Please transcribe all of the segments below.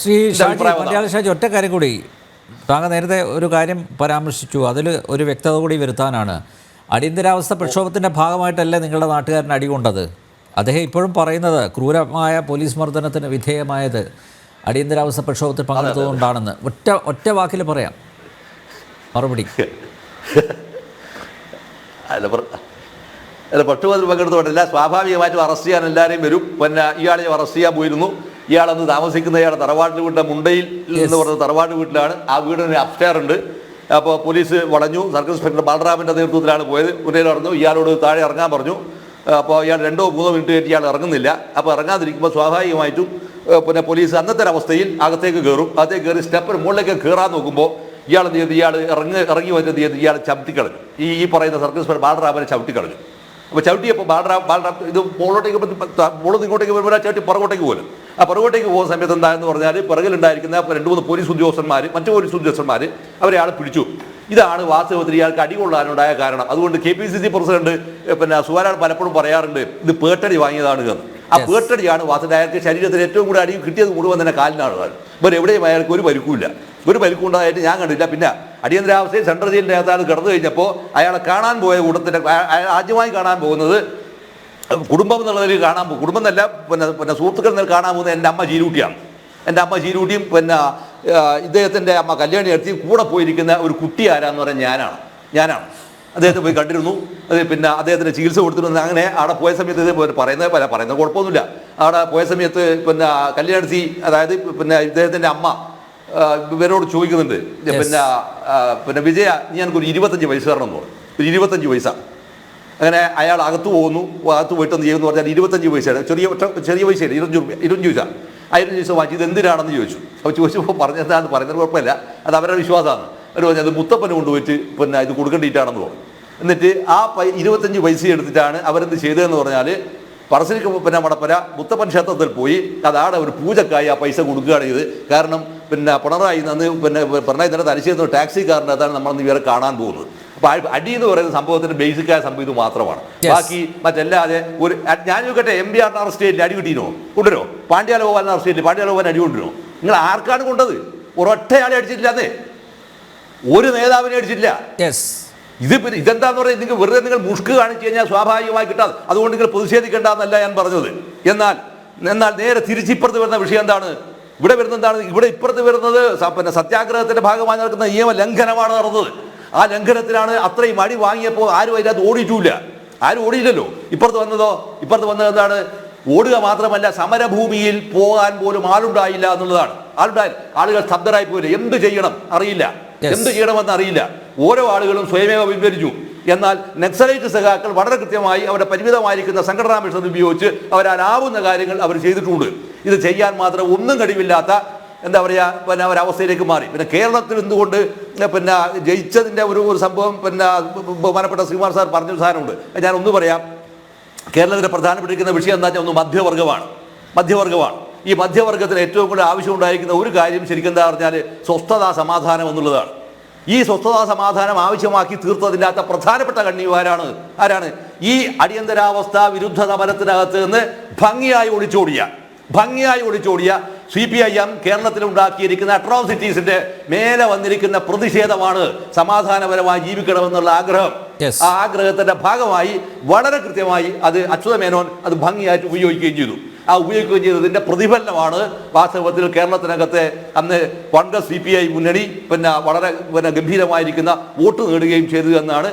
ശ്രീ ഷാജി മലയാള ഷാജി ഒറ്റ കാര്യം കൂടി, താങ്കൾ നേരത്തെ ഒരു കാര്യം പരാമർശിച്ചു, അതിൽ ഒരു വ്യക്തത കൂടി വരുത്താനാണ്. അടിയന്തരാവസ്ഥ പ്രക്ഷോഭത്തിൻ്റെ ഭാഗമായിട്ടല്ലേ നിങ്ങളുടെ നാട്ടുകാരൻ അടികൊണ്ടത്? അദ്ദേഹം ഇപ്പോഴും പറയുന്നത് ക്രൂരമായ പോലീസ് മർദ്ദനത്തിന് വിധേയമായത് അടിയന്തരാവസ്ഥ പ്രക്ഷോഭത്തിൽ പങ്കെടുത്തതുകൊണ്ടാണെന്ന്. ഒറ്റ വാക്കിൽ പറയാം മറുപടി. പ്രക്ഷോഭത്തിൽ പങ്കെടുത്തുകൊണ്ടല്ല, സ്വാഭാവികമായിട്ടും അറസ്റ്റ് ചെയ്യാൻ എല്ലാവരെയും വരും. പിന്നെ ഇയാളെ അറസ്റ്റ് ചെയ്യാൻ പോയിരുന്നു. ഇയാളന്ന് താമസിക്കുന്ന ഇയാളെ തറവാട്ട് വീട്ടിലെ മുണ്ടയിൽ എന്ന് പറയുന്ന തറവാട്ട് വീട്ടിലാണ്. ആ വീടിന് അപ്സ്റ്റെയർ ഉണ്ട്. അപ്പോൾ പോലീസ് വളഞ്ഞു. സർക്കിൾ ഇൻസ്പെക്ടർ ബാലറാമിൻ്റെ നേതൃത്വത്തിലാണ് പോയത്. മുന്നേ പറഞ്ഞു, ഇയാളോട് താഴെ ഇറങ്ങാൻ പറഞ്ഞു. അപ്പോൾ ഇയാൾ 2-3 മിനിറ്റ് കഴിഞ്ഞ് ഇയാൾ ഇറങ്ങുന്നില്ല. അപ്പോൾ ഇറങ്ങാതിരിക്കുമ്പോൾ സ്വാഭാവികമായിട്ടും പിന്നെ പോലീസ് അന്നത്തെ അവസ്ഥയിൽ അകത്തേക്ക് കയറും. അകത്തേക്ക് കയറി സ്റ്റെപ്പിന് മുകളിലേക്ക് കയറാൻ നോക്കുമ്പോൾ ഇയാൾ എന്ത് ചെയ്ത്, ഇറങ്ങി വരുന്നത് ചെയ്ത് ഇയാൾ ചവിട്ടിക്കളഞ്ഞു. ഈ പറയുന്ന സർക്കിൾ ഇൻസ്പെക്ടർ ബാലറാമിനെ ചവിട്ടിക്കളഞ്ഞു. അപ്പോൾ ചവിട്ടിയപ്പോൾ ബാലറാം ഇത് മുകളിൽ ഇങ്ങോട്ടേക്ക് വരുമ്പോൾ ചവിട്ടി പുറകോട്ടേക്ക് പോലും. ആ പുറകോട്ടേക്ക് പോകുന്ന സമയത്ത് എന്താണെന്ന് പറഞ്ഞാൽ, പുറകിലുണ്ടായിരിക്കുന്ന 2-3 പോലീസ് ഉദ്യോഗസ്ഥന്മാർ, മറ്റു പോലീസ് ഉദ്യോഗസ്ഥന്മാർ അവരെ ആൾ പിടിച്ചു. ഇതാണ് വാസ്തവത്തിൽ ഇയാൾക്ക് അടികൊള്ളാനുണ്ടായ കാരണം. അതുകൊണ്ട് KPCC പ്രസിഡന്റ് പിന്നെ സുവാരാൾ പലപ്പോഴും പറയാറുണ്ട്, ഇത് പേട്ടടി വാങ്ങിയതാണ് എന്ന്. ആ പേട്ടടിയാണ് വാസ്തവത്തിൽ അയാൾക്ക് ശരീരത്തിൽ ഏറ്റവും കൂടുതൽ അടി കിട്ടിയത് മുഴുവൻ തന്നെ കാലിനാണ്. വേറെ എവിടെയും അയാൾക്ക് ഒരു പരിക്കുമില്ല. ഒരു പരിക്കുണ്ടായിട്ട് ഞാൻ കണ്ടില്ല. പിന്നെ അടിയന്തരാവസ്ഥയിൽ സെൻട്രൽ ജയിലിൻ്റെ അകത്താണ് കിടന്നു കഴിഞ്ഞപ്പോൾ അയാളെ കാണാൻ പോയ കൂട്ടത്തിൻ്റെ ആദ്യമായി കാണാൻ പോകുന്നത് കുടുംബം എന്നുള്ള നിലയിൽ കാണാൻ പോകും. കുടുംബം എന്നല്ല, പിന്നെ സുഹൃത്തുക്കൾ നില കാണാൻ പോകുന്നത് എൻ്റെ അമ്മ ചീരൂട്ടിയാണ്. എൻ്റെ അമ്മ ചീരൂട്ടിയും പിന്നെ ഇദ്ദേഹത്തിൻ്റെ അമ്മ കല്യാണി നടത്തി കൂടെ പോയിരിക്കുന്ന ഒരു കുട്ടി ആരാന്ന് പറഞ്ഞാൽ ഞാനാണ്. അദ്ദേഹത്തെ പോയി കണ്ടിരുന്നു. അത് പിന്നെ അദ്ദേഹത്തിന് ചികിത്സ കൊടുത്തിരുന്നു. അങ്ങനെ അവിടെ പോയ സമയത്ത് ഇത് പറയുന്നത് കുഴപ്പമൊന്നുമില്ല. അവിടെ പോയ സമയത്ത് പിന്നെ കല്യാണത്തി, അതായത് പിന്നെ ഇദ്ദേഹത്തിൻ്റെ അമ്മ ഇവരോട് ചോദിക്കുന്നുണ്ട്, പിന്നെ വിജയ, ഞാനൊരു 25 വയസ്സ് തരണമെന്ന് പറഞ്ഞു. ഒരു 25 വയസ്സാണ്. അങ്ങനെ അയാൾ അകത്ത് പോകുന്നു. അകത്ത് പോയിട്ട് എന്ത് ചെയ്യുമെന്ന് പറഞ്ഞാൽ 25 വയസ്സാണ്. ചെറിയ പൈസയാണ്, 25 പൈസ. 1000 പൈസ വാങ്ങിച്ച് ഇത് എന്തിനാണെന്ന് ചോദിച്ചു. അപ്പോൾ ചോദിച്ചപ്പോൾ പറഞ്ഞെന്താണെന്ന് പറയുന്നത് കുഴപ്പമില്ല, അത് അവരുടെ വിശ്വാസമാണ്. അവർ പറഞ്ഞത് മുത്തപ്പന് കൊണ്ടുപോയിട്ട് പിന്നെ ഇത് കൊടുക്കേണ്ടിയിട്ടാണെന്ന് പറഞ്ഞു. എന്നിട്ട് ആ 25 പൈസ എടുത്തിട്ടാണ് അവരെന്ത് ചെയ്തതെന്ന് പറഞ്ഞാൽ, പറശ്ശിനിക്ക് പിന്നെ മടപ്പര മുത്തപ്പൻ ക്ഷേത്രത്തിൽ പോയി അതാണ് ഒരു പൂജക്കായി ആ പൈസ കൊടുക്കുകയാണ് ചെയ്ത്. കാരണം പിന്നെ പിണറായി തന്നെ തലശ്ശേരി ടാക്സിക്കാരൻ്റെ അതാണ് നമ്മളന്ന് ഇവരെ കാണാൻ പോകുന്നത്. അപ്പോൾ അടി എന്ന് പറയുന്ന സംഭവത്തിൻ്റെ ബേസിക്കായ സംഭവം ഇത് മാത്രമാണ്. ബാക്കി മറ്റല്ലാതെ ഒരു ഞാൻ ചോദിക്കട്ടെ, MBR അറസ്റ്റ് ചെയ്തില്ല, അടി കിട്ടീനോ? കൊണ്ടുവരോ? പാണ്ഡ്യാല ഗോപാലിനെ അറസ്റ്റ് ചെയ്തില്ല, പാണ്ഡ്യാല ഗോപാലിന് അടി കൊണ്ടുവരോ? നിങ്ങൾ ആർക്കാണ് കൊണ്ടത്? ഒരൊറ്റയാളെ അടിച്ചിട്ടില്ലാതെ, ഒരു നേതാവിനെ അടിച്ചിട്ടില്ല. ഇതെന്താന്ന് പറയുന്നത്, നിങ്ങൾ വെറുതെ നിങ്ങൾ മുഷ്ക് കാണിച്ചു കഴിഞ്ഞാൽ സ്വാഭാവികമായി കിട്ടാതെ, അതുകൊണ്ട് നിങ്ങൾ പ്രതിഷേധിക്കേണ്ടെന്നല്ല ഞാൻ പറഞ്ഞത്. എന്നാൽ നേരെ തിരിച്ചിപ്പുറത്ത് വരുന്ന വിഷയം എന്താണ്? ഇവിടെ വരുന്നത് എന്താണ്? ഇവിടെ ഇപ്പുറത്ത് വരുന്നത് പിന്നെ സത്യാഗ്രഹത്തിന്റെ ഭാഗമായി നടക്കുന്ന നിയമ ലംഘനമാണ് നടന്നത്. ആ ലംഘനത്തിലാണ് അത്രയും അടി വാങ്ങിയപ്പോൾ ആരും അതിനകത്ത് ഓടിയിട്ടില്ല. ആരും ഓടിയില്ലല്ലോ. ഇപ്പുറത്ത് വന്നത് എന്താണ്? ഓടുക മാത്രമല്ല, സമരഭൂമിയിൽ പോകാൻ പോലും ആളുണ്ടായില്ല എന്നുള്ളതാണ്. ആളുകൾ സ്തബ്ധരായി പോയില്ല. എന്ത് ചെയ്യണം അറിയില്ല, എന്ത് ചെയ്യണമെന്ന് അറിയില്ല. ഓരോ ആളുകളും സ്വയമേവ പിൻവലിച്ചു. എന്നാൽ നക്സലൈറ്റ് സഖാക്കൾ വളരെ കൃത്യമായി അവരുടെ പരിമിതമായിരിക്കുന്ന സംഘടനാ മിഷൻ ഉപയോഗിച്ച് അവരാലാവുന്ന കാര്യങ്ങൾ അവർ ചെയ്തിട്ടുണ്ട്. ഇത് ചെയ്യാൻ മാത്രം ഒന്നും കഴിവില്ലാത്ത എന്താ പറയുക പിന്നെ ഒരവസ്ഥയിലേക്ക് മാറി. പിന്നെ കേരളത്തിൽ എന്തുകൊണ്ട് പിന്നെ ജയിച്ചതിൻ്റെ ഒരു സംഭവം പിന്നെ ബഹുമാനപ്പെട്ട ശ്രീകുമാർ സാർ പറഞ്ഞൊരു സാധനമുണ്ട്. ഞാൻ ഒന്ന് പറയാം. കേരളത്തിലെ പ്രധാനപ്പെട്ടിരിക്കുന്ന വിഷയം എന്താ വെച്ചാൽ ഒന്ന് മധ്യവർഗമാണ്. ഈ മധ്യവർഗത്തിന് ഏറ്റവും കൂടുതൽ ആവശ്യമുണ്ടായിരിക്കുന്ന ഒരു കാര്യം ശരിക്കും എന്താ പറഞ്ഞാൽ സ്വസ്ഥതാ സമാധാനം എന്നുള്ളതാണ്. ഈ സ്വസ്ഥതാ സമാധാനം ആവശ്യമാക്കി തീർത്തതിൻ്റെ അകത്ത് പ്രധാനപ്പെട്ട കണ്ണിമാരാണ് ആരാണ്? ഈ അടിയന്തരാവസ്ഥ വിരുദ്ധ സമരത്തിനകത്ത് നിന്ന് ഭംഗിയായി ഒളിച്ചോടിയ CPIM കേരളത്തിൽ ഉണ്ടാക്കിയിരിക്കുന്ന അട്രോസിറ്റീസിന്റെ മേലെ വന്നിരിക്കുന്ന പ്രതിഷേധമാണ് സമാധാനപരമായി ജീവിക്കണമെന്നുള്ള ആഗ്രഹം. ആ ആഗ്രഹത്തിന്റെ ഭാഗമായി വളരെ കൃത്യമായി അത് അച്യുതമേനോൻ അത് ഭംഗിയായിട്ട് ഉപയോഗിക്കുകയും ചെയ്തതിന്റെ പ്രതിഫലനമാണ് വാസ്തവത്തിൽ കേരളത്തിനകത്തെ അന്ന് കോൺഗ്രസ് CPI മുന്നണി വളരെ ഗംഭീരമായിരിക്കുന്ന വോട്ട് നേടുകയും ചെയ്തു എന്നാണ്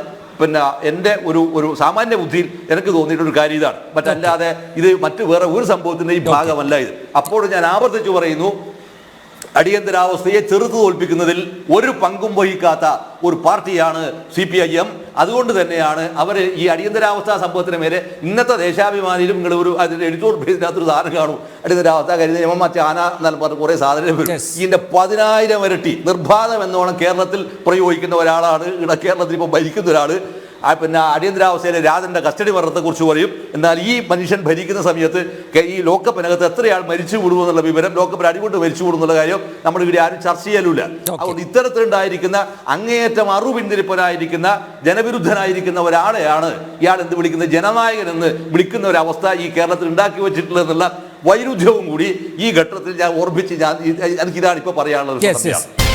എൻ്റെ ഒരു സാമാന്യ ബുദ്ധിയിൽ എനിക്ക് തോന്നിയിട്ടൊരു കാര്യം ഇതാണ്. മറ്റല്ലാതെ ഇത് വേറെ ഒരു സംഭവത്തിൻ്റെയും ഭാഗമല്ല ഇത്. അപ്പോൾ ഞാൻ ആവർത്തിച്ചു പറയുന്നു, അടിയന്തരാവസ്ഥയെ ചെറുത്തു തോൽപ്പിക്കുന്നതിൽ ഒരു പങ്കും വഹിക്കാത്ത ഒരു പാർട്ടിയാണ് CPIM. അതുകൊണ്ട് തന്നെയാണ് അവർ ഈ അടിയന്തരാവസ്ഥ സംഭവത്തിന് മേലെ ഇന്നത്തെ ദേശാഭിമാനിയിലും നിങ്ങൾ അതിൻ്റെ എഡിറ്റോർ പേജിനകത്തൊരു സാധനം കാണും. അടിയന്തരാവസ്ഥ കരുതി നിയമം ആന എന്ന് പറഞ്ഞ കുറേ സാധനം വരും. ഇതിൻ്റെ 10,000 ഇരട്ടി നിർബാധം എന്നോണം കേരളത്തിൽ പ്രയോഗിക്കുന്ന ഒരാളാണ് കേരളത്തിൽ ഇപ്പോൾ ഭരിക്കുന്ന ഒരാൾ. അടിയന്തരാവസ്ഥയിലെ രാജന്റെ കസ്റ്റഡി മരണത്തെക്കുറിച്ച് പറയും. എന്നാൽ ഈ മനുഷ്യൻ ഭരിക്കുന്ന സമയത്ത് ഈ ലോക്കപ്പിനകത്ത് എത്രയാൾ മരിച്ചു കൂടുമെന്നുള്ള വിവരം, ലോക്കപ്പിൽ അടികൊണ്ട് മരിച്ചു കൂടുന്നുള്ള കാര്യം നമ്മൾ ഇവിടെ ആരും ചർച്ച ചെയ്യലില്ല. അതുകൊണ്ട് ഇത്തരത്തിലുണ്ടായിരിക്കുന്ന അങ്ങേയറ്റം അറിവിന്തിരിപ്പനായിരിക്കുന്ന ജനവിരുദ്ധനായിരിക്കുന്ന ഒരാളെയാണ് ഇയാൾ എന്ത് വിളിക്കുന്നത്, ജനനായകൻ എന്ന് വിളിക്കുന്ന ഒരവസ്ഥ ഈ കേരളത്തിൽ ഉണ്ടാക്കി വെച്ചിട്ടുള്ളതെന്നുള്ള വൈരുദ്ധ്യവും കൂടി ഈ ഘട്ടത്തിൽ ഞാൻ ഓർമ്മിച്ച് എനിക്കിതാണ് ഇപ്പോൾ പറയാനുള്ളത്.